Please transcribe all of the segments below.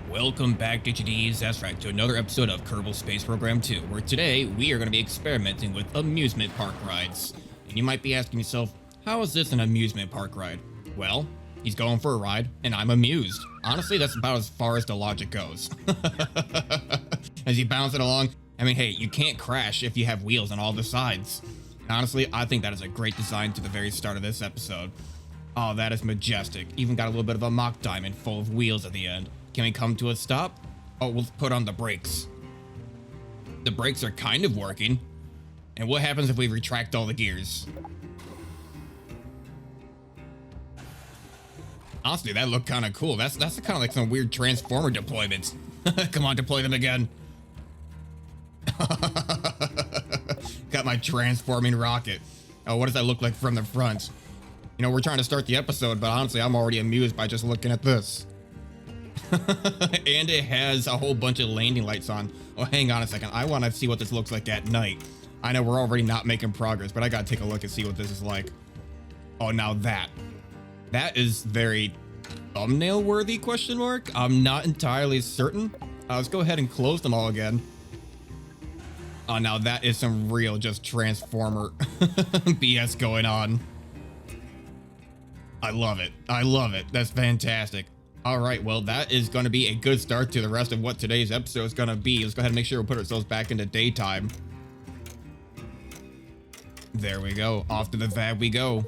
Welcome back, DigiDs, that's right, to another episode of Kerbal Space Program 2, where today we are going to be experimenting with amusement park rides. And you might be asking yourself, how is this an amusement park ride? Well, he's going for a ride, and I'm amused. Honestly, that's about as far as the logic goes. As you bounce it along, I mean, hey, you can't crash if you have wheels on all the sides. And honestly, I think that is a great design to the very start of this episode. Oh, that is majestic. Even got a little bit of a mock diamond full of wheels at the end. Can we come to a stop? Oh, we'll put on the brakes. The brakes are kind of working. And what happens if we retract all the gears? Honestly, that looked kind of cool. That's kind of like some weird transformer deployments. Come on, deploy them again. Got my transforming rocket. Oh, what does that look like from the front? You know, we're trying to start the episode, but honestly, I'm already amused by just looking at this. And it has a whole bunch of landing lights on. Oh, hang on a second. I want to see what this looks like at night. I know we're already not making progress, but I gotta take a look and see what this is like. Oh, now that is very thumbnail worthy, question mark? I'm not entirely certain. Let's go ahead and close them all again. Oh, now that is some real just transformer BS going on. I love it. I love it. That's fantastic. All right, well, that is going to be a good start to the rest of what today's episode is going to be. Let's go ahead and make sure we put ourselves back into daytime. There we go. Off to the VAB we go.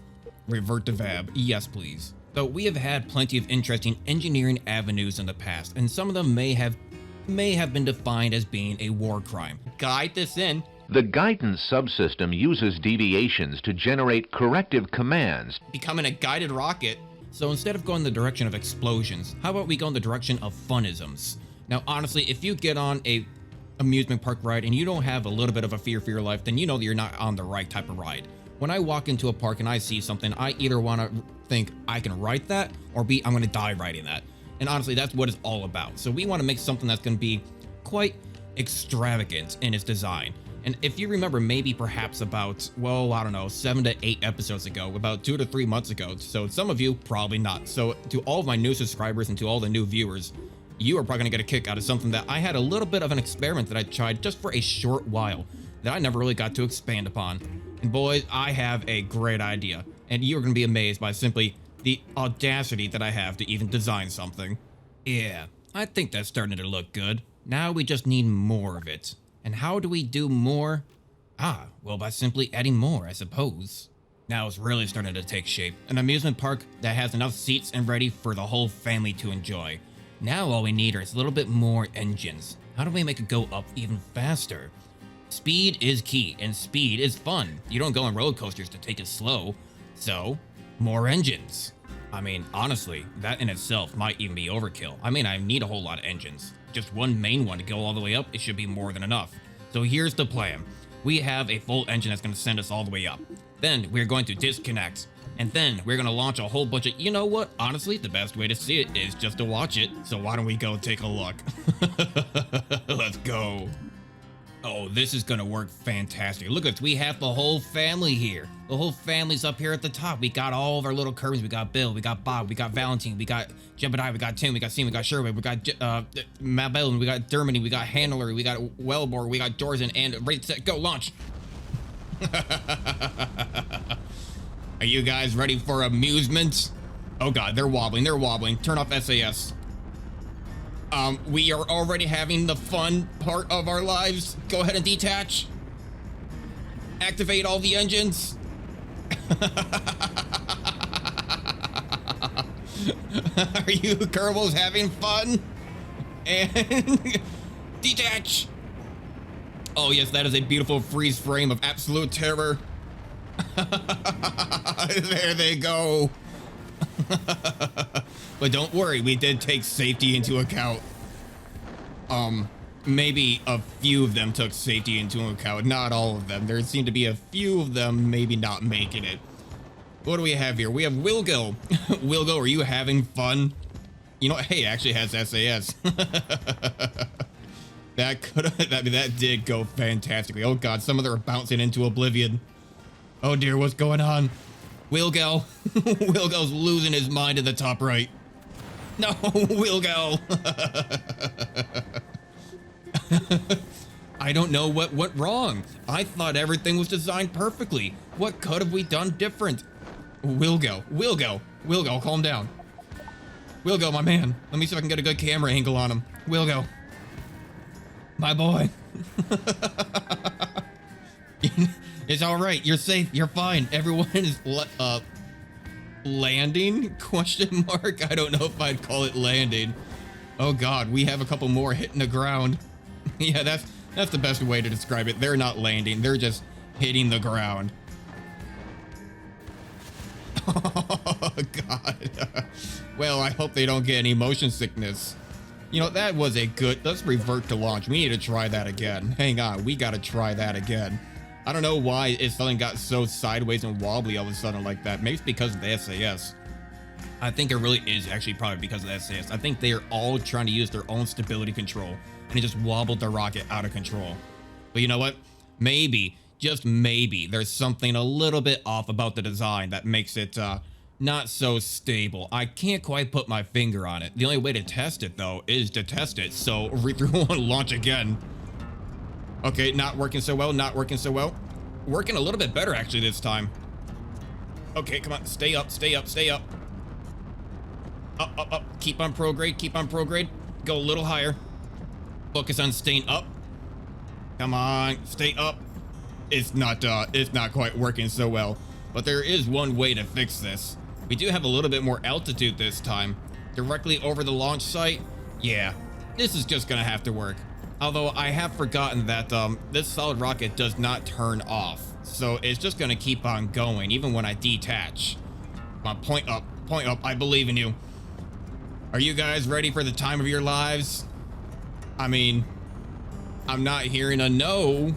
Revert to VAB. Yes, please. So we have had plenty of interesting engineering avenues in the past, and some of them may have been defined as being a war crime. Guide this in. The guidance subsystem uses deviations to generate corrective commands. Becoming a guided rocket. So instead of going the direction of explosions, how about we go in the direction of funisms? Now, honestly, if you get on a amusement park ride and you don't have a little bit of a fear for your life, then you know that you're not on the right type of ride. When I walk into a park and I see something, I either want to think I can ride that, or B, I'm going to die riding that. And honestly, that's what it's all about. So we want to make something that's going to be quite extravagant in its design. And if you remember, maybe perhaps about, well, I don't know, 7 to 8 episodes ago, about 2 to 3 months ago. So some of you, probably not. So to all of my new subscribers and to all the new viewers, you are probably gonna get a kick out of something that I had a little bit of an experiment that I tried just for a short while that I never really got to expand upon. And boys, I have a great idea. And you're gonna be amazed by simply the audacity that I have to even design something. Yeah, I think that's starting to look good. Now we just need more of it. And how do we do more? Well, by simply adding more, I suppose. Now it's really starting to take shape. An amusement park that has enough seats and ready for the whole family to enjoy. Now all we need is a little bit more engines. How do we make it go up even faster? Speed is key, and speed is fun. You don't go on roller coasters to take it slow. So, more engines. I mean, honestly, that in itself might even be overkill. I mean, I need a whole lot of engines. Just one main one to go all the way up, it should be more than enough. So here's the plan. We have a full engine that's going to send us all the way up. Then we're going to disconnect. And then we're going to launch a whole bunch of... You know what? Honestly, the best way to see it is just to watch it. So why don't we go take a look? Let's go. Oh, this is going to work fantastic. Look at this. We have the whole family here. The whole family's up here at the top. We got all of our little Kirby's. We got Bill, we got Bob, we got Valentine, we got Jebediah, we got Tim, we got Sean, we got Sherwood, we got Mabel, we got Dermody, we got Handler, we got Wellbore, we got Dorsen, and ready, set, go, launch. Are you guys ready for amusement? Oh God, they're wobbling, Turn off SAS. We are already having the fun part of our lives. Go ahead and detach. Activate all the engines. Are you Kerbals having fun? And detach. Oh yes, that is a beautiful freeze frame of absolute terror. There they go. But don't worry, we did take safety into account. Maybe a few of them took safety into account, not all of them. There seemed to be a few of them maybe not making it. What do we have here? We have Wilgo. Wilgo, are you having fun? You know what? Hey, it actually has SAS. That did go fantastically. Oh God, some of them are bouncing into oblivion. Oh dear, what's going on? Wilgo. Wilgo's losing his mind at the top right. No, we'll go. I don't know what went wrong. I thought everything was designed perfectly. What could have we done different? We'll go. Calm down. We'll go, my man. Let me see if I can get a good camera angle on him. We'll go. My boy. It's all right. You're safe. You're fine. Everyone is landing? Question mark. I don't know if I'd call it landing. Oh God, we have a couple more hitting the ground. Yeah, that's the best way to describe it. They're not landing. They're just hitting the ground. Oh God. Well, I hope they don't get any motion sickness. You know, that was a good... Let's revert to launch. We need to try that again. Hang on. We got to try that again. I don't know why it suddenly got so sideways and wobbly all of a sudden like that. Maybe it's because of the SAS. I think it really is actually probably because of the SAS. I think they are all trying to use their own stability control, and it just wobbled the rocket out of control. But you know what? Maybe, just maybe, there's something a little bit off about the design that makes it not so stable. I can't quite put my finger on it. The only way to test it, though, is to test it. So, launch again. Okay, not working so well, not working so well. Working a little bit better, actually, this time. Okay, come on, stay up, stay up, stay up. Up, up, up, keep on prograde, keep on prograde. Go a little higher. Focus on staying up. Come on, stay up. It's not quite working so well, but there is one way to fix this. We do have a little bit more altitude this time. Directly over the launch site. Yeah, this is just gonna have to work. Although I have forgotten that this solid rocket does not turn off. So it's just gonna keep on going even when I detach. Come on, point up, I believe in you. Are you guys ready for the time of your lives? I mean, I'm not hearing a no.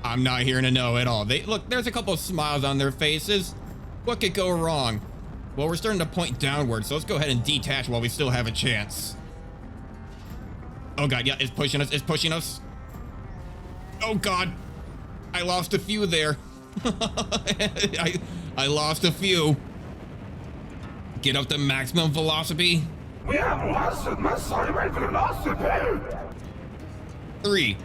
I'm not hearing a no at all. Look, there's a couple of smiles on their faces. What could go wrong? Well, we're starting to point downward, so let's go ahead and detach while we still have a chance. Oh God, yeah, it's pushing us, it's pushing us. Oh God, I lost a few there. I lost a few. Get up to maximum velocity. We have lost maximum velocity. 3,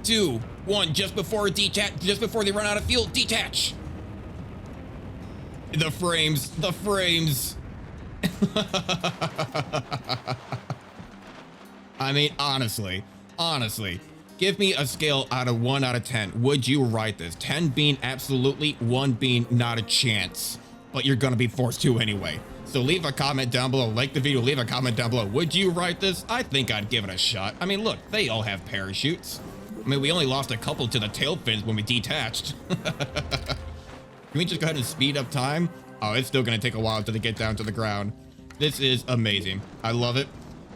2, 1. Just before detach, just before they run out of fuel, detach. The frames, the frames. I mean, honestly, give me a scale out of 1 out of 10. Would you write this? 10 being absolutely, 1 being not a chance, but you're gonna be forced to anyway. So leave a comment down below, like the video, leave a comment down below. Would you write this? I think I'd give it a shot. I mean, look, they all have parachutes. I mean, we only lost a couple to the tail fins when we detached. Can we just go ahead and speed up time? Oh, it's still gonna take a while until they get down to the ground. This is amazing. I love it.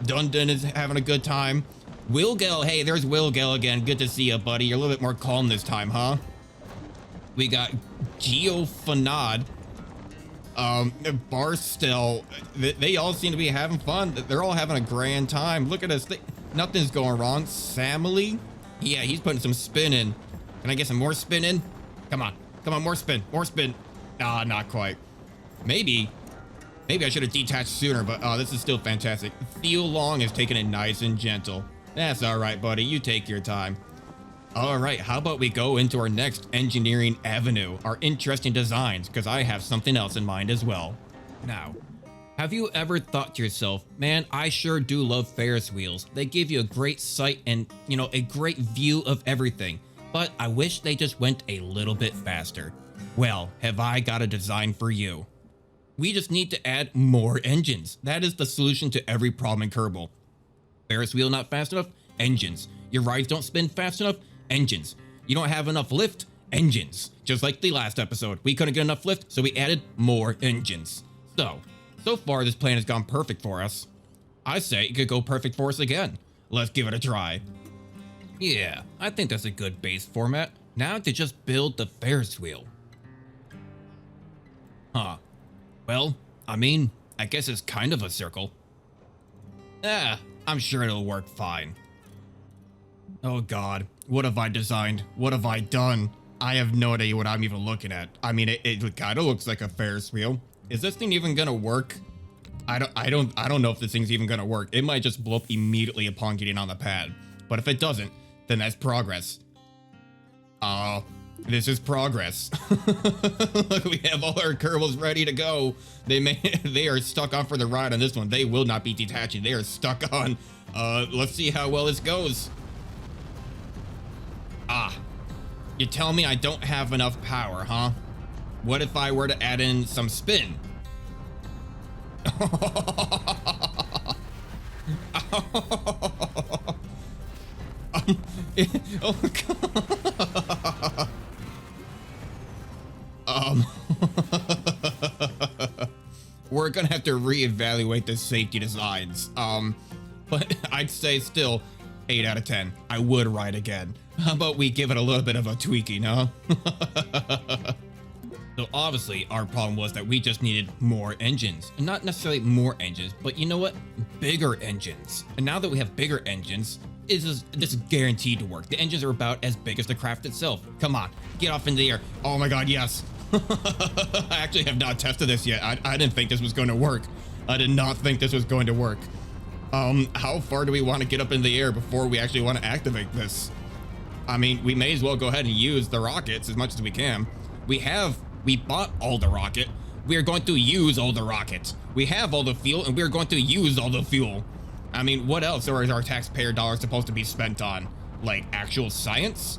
Dundon is having a good time. Wilgel, hey, there's Wilgel again. Good to see you, buddy. You're a little bit more calm this time, huh? We got Geofanad. Barstel. They all seem to be having fun. They're all having a grand time. Look at us. Nothing's going wrong. Samily? Yeah, he's putting some spin in. Can I get some more spin in? Come on. Come on, more spin. More spin. Ah, not quite. Maybe I should have detached sooner, but this is still fantastic. Theo Long is taking it nice and gentle. That's all right, buddy. You take your time. All right, how about we go into our next engineering avenue, our interesting designs, because I have something else in mind as well. Now, have you ever thought to yourself, man, I sure do love Ferris wheels. They give you a great sight and, you know, a great view of everything, but I wish they just went a little bit faster. Well, have I got a design for you? We just need to add more engines. That is the solution to every problem in Kerbal. Ferris wheel not fast enough? Engines. Your rides don't spin fast enough? Engines. You don't have enough lift? Engines. Just like the last episode, we couldn't get enough lift, so we added more engines. So far this plan has gone perfect for us. I say it could go perfect for us again. Let's give it a try. Yeah, I think that's a good base format. Now to just build the Ferris wheel. Huh. Well, I mean, I guess it's kind of a circle. I'm sure it'll work fine. Oh God, what have I designed? What have I done? I have no idea what I'm even looking at. I mean, it kind of looks like a Ferris wheel. Is this thing even gonna work? I don't know if this thing's even gonna work. It might just blow up immediately upon getting on the pad. But if it doesn't, then that's progress. This is progress. Look, we have all our Kerbals ready to go. They are stuck on for the ride on this one. They will not be detaching. They are stuck on. Let's see how well this goes. You tell me I don't have enough power, huh? What if I were to add in some spin? Oh god. We're gonna have to reevaluate the safety designs. But I'd say still 8 out of 10. I would ride again. How about we give it a little bit of a tweaking, huh? So obviously our problem was that we just needed more engines. And not necessarily more engines, but you know what? Bigger engines. And now that we have bigger engines, this is guaranteed to work. The engines are about as big as the craft itself. Come on, get off in the air. Oh my god, yes. I actually have not tested this yet. I didn't think this was going to work. I did not think this was going to work. How far do we want to get up in the air before we actually want to activate this? I mean, we may as well go ahead and use the rockets as much as we can. We bought all the rocket. We are going to use all the rockets. We have all the fuel and we are going to use all the fuel. I mean, what else are our taxpayer dollars supposed to be spent on? Like actual science?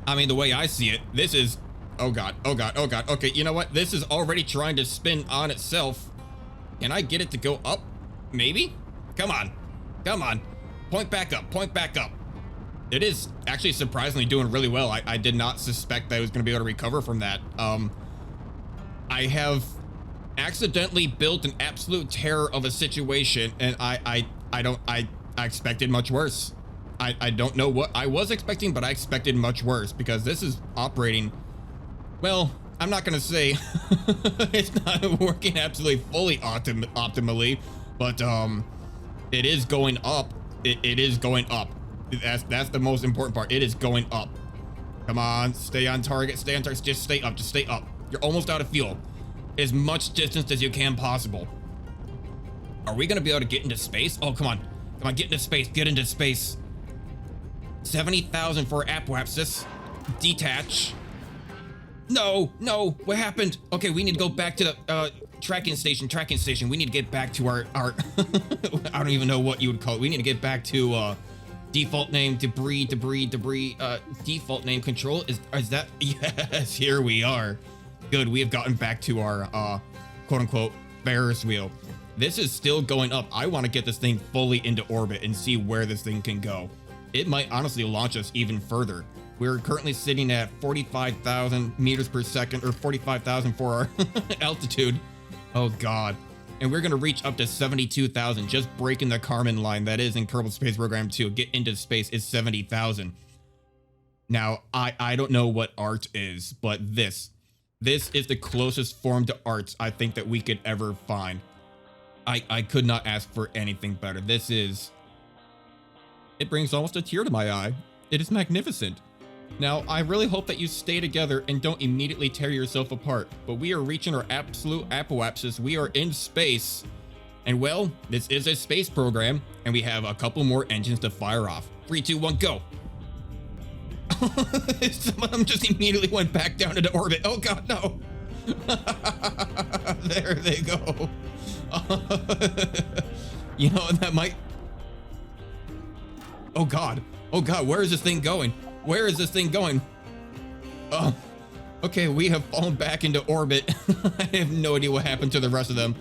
I mean, the way I see it, this is, oh god, oh god, oh god. Okay, you know what? This is already trying to spin on itself. Can I get it to go up? Maybe? Come on, come on. Point back up, point back up. It is actually surprisingly doing really well. I did not suspect that I was going to be able to recover from that. I have accidentally built an absolute terror of a situation, and I expected much worse. I don't know what I was expecting, but I expected much worse because this is operating, well, I'm not going to say it's not working absolutely fully optimally, but it is going up. It is going up. That's the most important part. It is going up. Come on, stay on target, stay on target. Just stay up, just stay up. You're almost out of fuel. As much distance as you can possible. Are we gonna be able to get into space? Oh, come on. Come on, get into space, get into space. 70,000 for apoapsis. Detach. No, no, what happened? Okay, we need to go back to the tracking station. We need to get back to our I don't even know what you would call it. We need to get back to default name, debris, default name control. Is that? Yes, here we are. Good, we have gotten back to our quote unquote Ferris wheel. This is still going up. I want to get this thing fully into orbit and see where this thing can go. It might honestly launch us even further. We're currently sitting at 45,000 meters per second, or 45,000 for our altitude. Oh god. And we're gonna reach up to 72,000, just breaking the Kármán line that is in Kerbal Space Program 2. Get into space is 70,000. Now, I don't know what art is, but this is the closest form to art I think that we could ever find. I could not ask for anything better. This is... It brings almost a tear to my eye. It is magnificent. Now, I really hope that you stay together and don't immediately tear yourself apart, but we are reaching our absolute apoapsis. We are in space. And well, this is a space program, and we have a couple more engines to fire off. 3, 2, 1, go. Some of them just immediately went back down into orbit. Oh god, no. There they go. You know, that might... Oh god, where is this thing going? Where is this thing going? Oh, okay, we have fallen back into orbit. I have no idea what happened to the rest of them.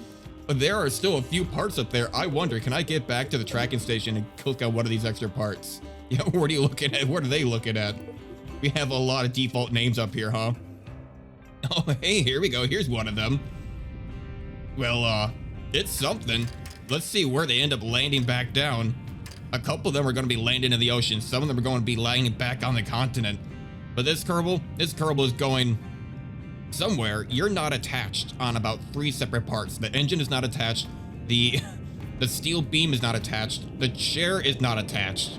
But there are still a few parts up there. I wonder, can I get back to the tracking station and click on one of these extra parts? Yeah, what are you looking at? What are they looking at? We have a lot of default names up here, huh? Oh, hey, here we go. Here's one of them. Well, it's something. Let's see where they end up landing back down. A couple of them are going to be landing in the ocean. Some of them are going to be landing back on the continent. But this Kerbal is going somewhere. You're not attached on about 3 separate parts. The engine is not attached. The steel beam is not attached. The chair is not attached.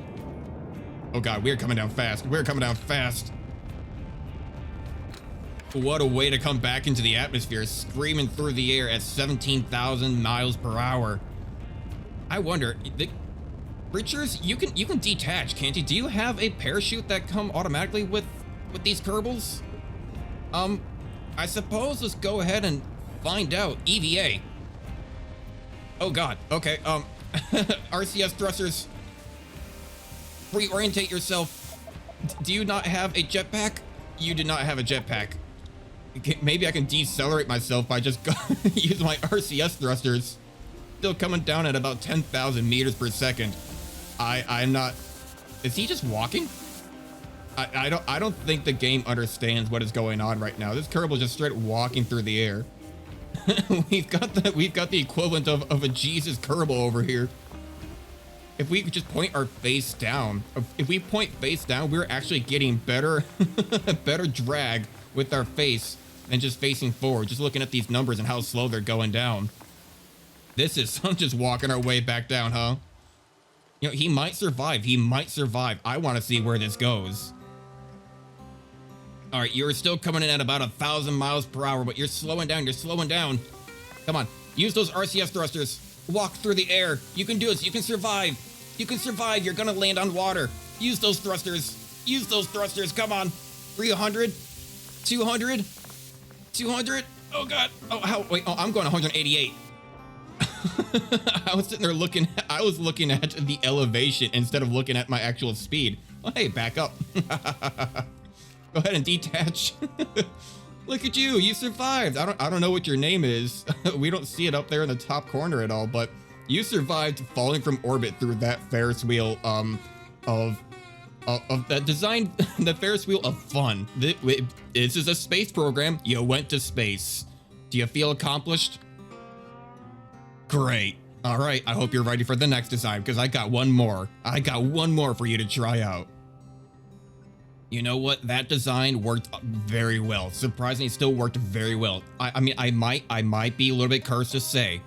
Oh god, we're coming down fast. We're coming down fast. What a way to come back into the atmosphere, screaming through the air at 17,000 miles per hour. I wonder, the creatures, you can detach, can't you? Do you have a parachute that come automatically with these Kerbals? I suppose let's go ahead and find out. EVA. Oh God. Okay. RCS thrusters. Reorientate yourself. Do you not have a jetpack? You do not have a jetpack. Okay, maybe I can decelerate myself by just use my RCS thrusters. Still coming down at about 10,000 meters per second. I'm not. Is he just walking? I don't think the game understands what is going on right now. This Kerbal just straight walking through the air. we've got the equivalent of a Jesus Kerbal over here. If we could just point our face down, if we point face down, we're actually getting better better drag with our face than just facing forward, just looking at these numbers and how slow they're going down. This is just walking our way back down, huh? You know, he might survive. He might survive. I want to see where this goes. All right, you're still coming in at about 1,000 miles per hour, but you're slowing down. You're slowing down. Come on, use those RCS thrusters. Walk through the air. You can do this. You can survive. You can survive. You're gonna land on water. Use those thrusters. Use those thrusters. Come on. 300, 200, 200. Oh God. Oh, how? Wait. Oh, I'm going 188. I was sitting there looking. I was looking at the elevation instead of looking at my actual speed. Oh, hey, back up. Go ahead and detach. Look at you. You survived. I don't know what your name is. We don't see it up there in the top corner at all, but you survived falling from orbit through that Ferris wheel of that design, the Ferris wheel of fun. This is a space program. You went to space. Do you feel accomplished? Great. All right. I hope you're ready for the next design because I got one more. I got one more for you to try out. You know what? That design worked very well. Surprisingly, it still worked very well. I mean, I might be a little bit cursed to say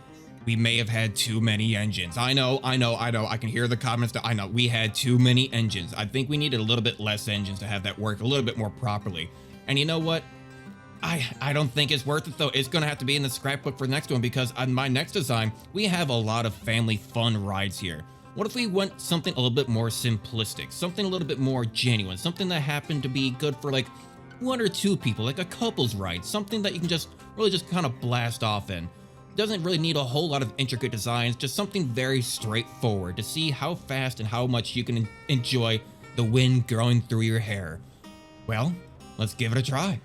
we may have had too many engines. I know. I can hear the comments that I know we had too many engines. I think we needed a little bit less engines to have that work a little bit more properly. And you know what? I don't think it's worth it though. It's gonna have to be in the scrapbook for the next one because on my next design, we have a lot of family fun rides here. What if we went something a little bit more simplistic, something a little bit more genuine, something that happened to be good for like 1 or 2 people, like a couple's ride, something that you can just really just kind of blast off in. Doesn't really need a whole lot of intricate designs, just something very straightforward to see how fast and how much you can enjoy the wind growing through your hair. Well, let's give it a try.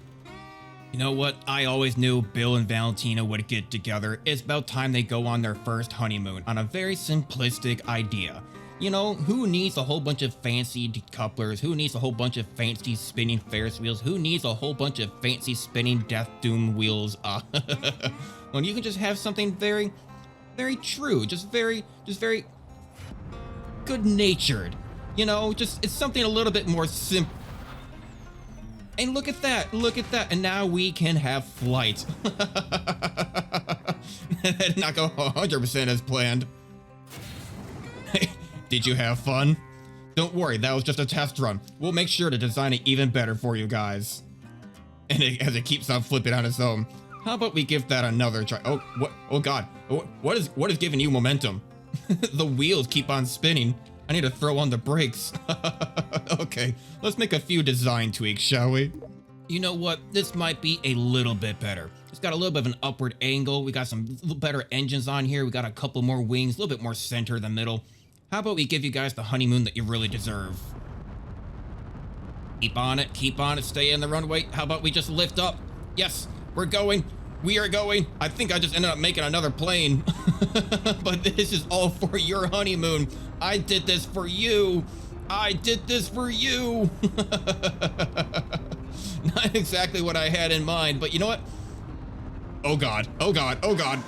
You know what? I always knew Bill and Valentina would get together. It's about time they go on their first honeymoon on a very simplistic idea. You know, who needs a whole bunch of fancy decouplers? Who needs a whole bunch of fancy spinning Ferris wheels? Who needs a whole bunch of fancy spinning Death Doom wheels? When you can just have something very, very true, just very good-natured. You know, just it's something a little bit more simple. And look at that, and now we can have flight. That did not go 100% as planned. Did you have fun? Don't worry, that was just a test run. We'll make sure to design it even better for you guys. And as it keeps on flipping on its own. How about we give that another try? Oh, what? Oh God, what is giving you momentum? The wheels keep on spinning. I need to throw on the brakes. Okay, let's make a few design tweaks, shall we? You know what? This might be a little bit better. It's got a little bit of an upward angle. We got some better engines on here. We got a couple more wings, a little bit more center in the middle. How about we give you guys the honeymoon that you really deserve? Keep on it, stay in the runway. How about we just lift up? Yes, we're going. We are going. I think I just ended up making another plane. But this is all for your honeymoon. I did this for you. I did this for you. Not exactly what I had in mind, but you know what? Oh God, oh God, oh God.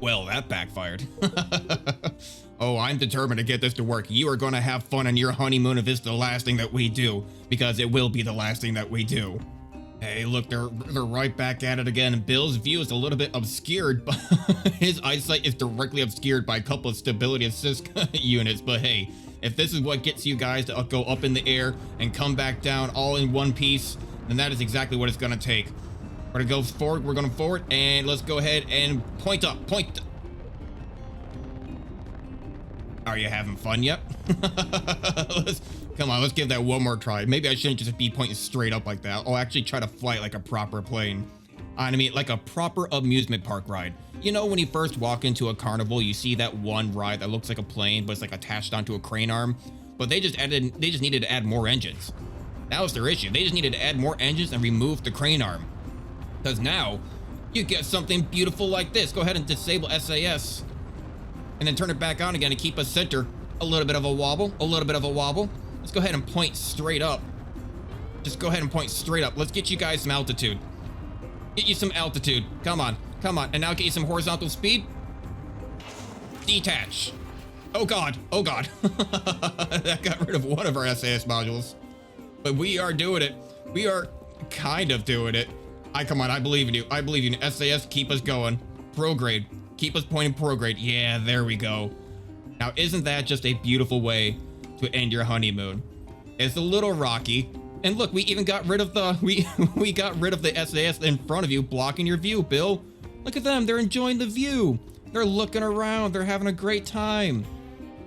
Well, that backfired. Oh, I'm determined to get this to work. You are going to have fun on your honeymoon if it's the last thing that we do, because it will be the last thing that we do. Hey, look, they're right back at it again. Bill's view is a little bit obscured, but his eyesight is directly obscured by a couple of stability assist units. But hey, if this is what gets you guys to go up in the air and come back down all in one piece, then that is exactly what it's gonna take. We're gonna go forward, we're going forward, and let's go ahead and point up, Are you having fun yet? Come on, let's give that one more try. Maybe I shouldn't just be pointing straight up like that. I'll actually try to fly it like a proper plane. I mean, like a proper amusement park ride. You know, when you first walk into a carnival, you see that one ride that looks like a plane, but it's like attached onto a crane arm. But they just needed to add more engines. That was their issue. They just needed to add more engines and remove the crane arm. Because now, you get something beautiful like this. Go ahead and disable SAS. And then turn it back on again to keep us center. A little bit of a wobble, Let's go ahead and point straight up. Just go ahead and point straight up. Let's get you guys some altitude. Get you some altitude. Come on. And now get you some horizontal speed. Detach. Oh God. That got rid of one of our SAS modules. But we are doing it. We are kind of doing it. Come on, I believe in you. SAS, keep us going. Prograde. Keep us pointing prograde. Yeah, there we go. Now, isn't that just a beautiful way to end your honeymoon? It's a little rocky. And look, we even got rid of the we got rid of the SAS in front of you, blocking your view, Bill. Look at them, they're enjoying the view. They're looking around, they're having a great time.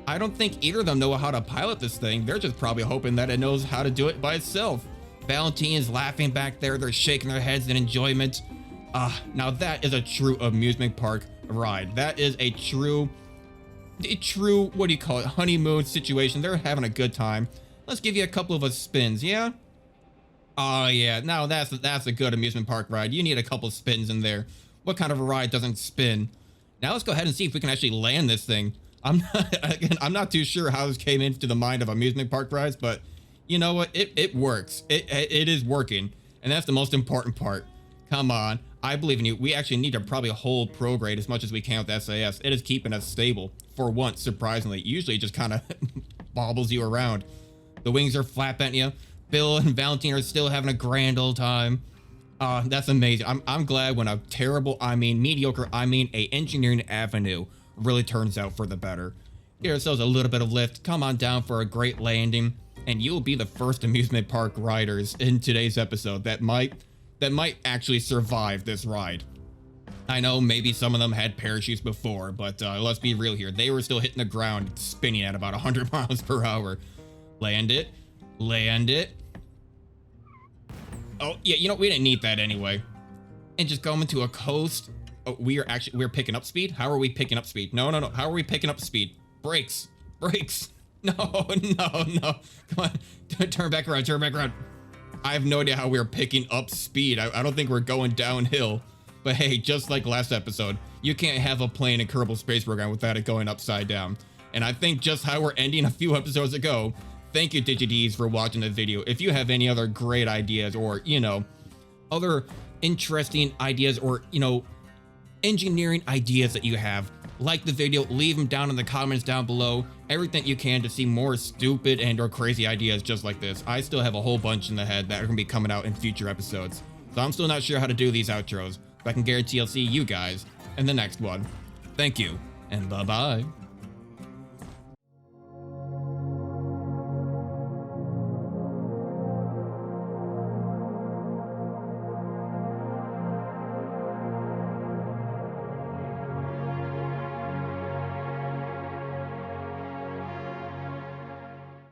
I don't think either of them know how to pilot this thing. They're just probably hoping that it knows how to do it by itself. Valentine's laughing back there, they're shaking their heads in enjoyment. Now that is a true amusement park ride. That is a true, what do you call it, honeymoon situation. They're having a good time. Let's give you a couple of spins, yeah? Oh yeah, now that's a good amusement park ride. You need a couple spins in there. What kind of a ride doesn't spin? Now let's go ahead and see if we can actually land this thing. I'm not too sure how this came into the mind of amusement park rides, but you know what? It works. It is working, and that's the most important part. Come on, I believe in you. We actually need to probably hold prograde as much as we can with SAS. It is keeping us stable for once, surprisingly. Usually it just kind of bobbles you around. The wings are flat bent you. Bill and Valentine are still having a grand old time. That's amazing. I'm glad when a terrible, mediocre, a engineering avenue really turns out for the better. Give ourselves a little bit of lift. Come on down for a great landing, and you'll be the first amusement park riders in today's episode that might actually survive this ride. I know maybe some of them had parachutes before, but let's be real here. They were still hitting the ground, spinning at about 100 miles per hour. Land it. Oh, yeah, you know, we didn't need that anyway. And just going to a coast. Oh, we're picking up speed? How are we picking up speed? No. How are we picking up speed? Brakes. No. Come on. Turn back around. I have no idea how we're picking up speed. I don't think we're going downhill. But hey, just like last episode, you can't have a plane in Kerbal Space Program without it going upside down. And I think just how we're ending a few episodes ago. Thank you, DigiDs, for watching the video. If you have any other great ideas or, you know, other interesting ideas or, you know, engineering ideas that you have, like the video, leave them down in the comments down below. Everything you can to see more stupid and or crazy ideas just like this. I still have a whole bunch in the head that are going to be coming out in future episodes. So I'm still not sure how to do these outros, but I can guarantee I'll see you guys in the next one. Thank you, and bye-bye.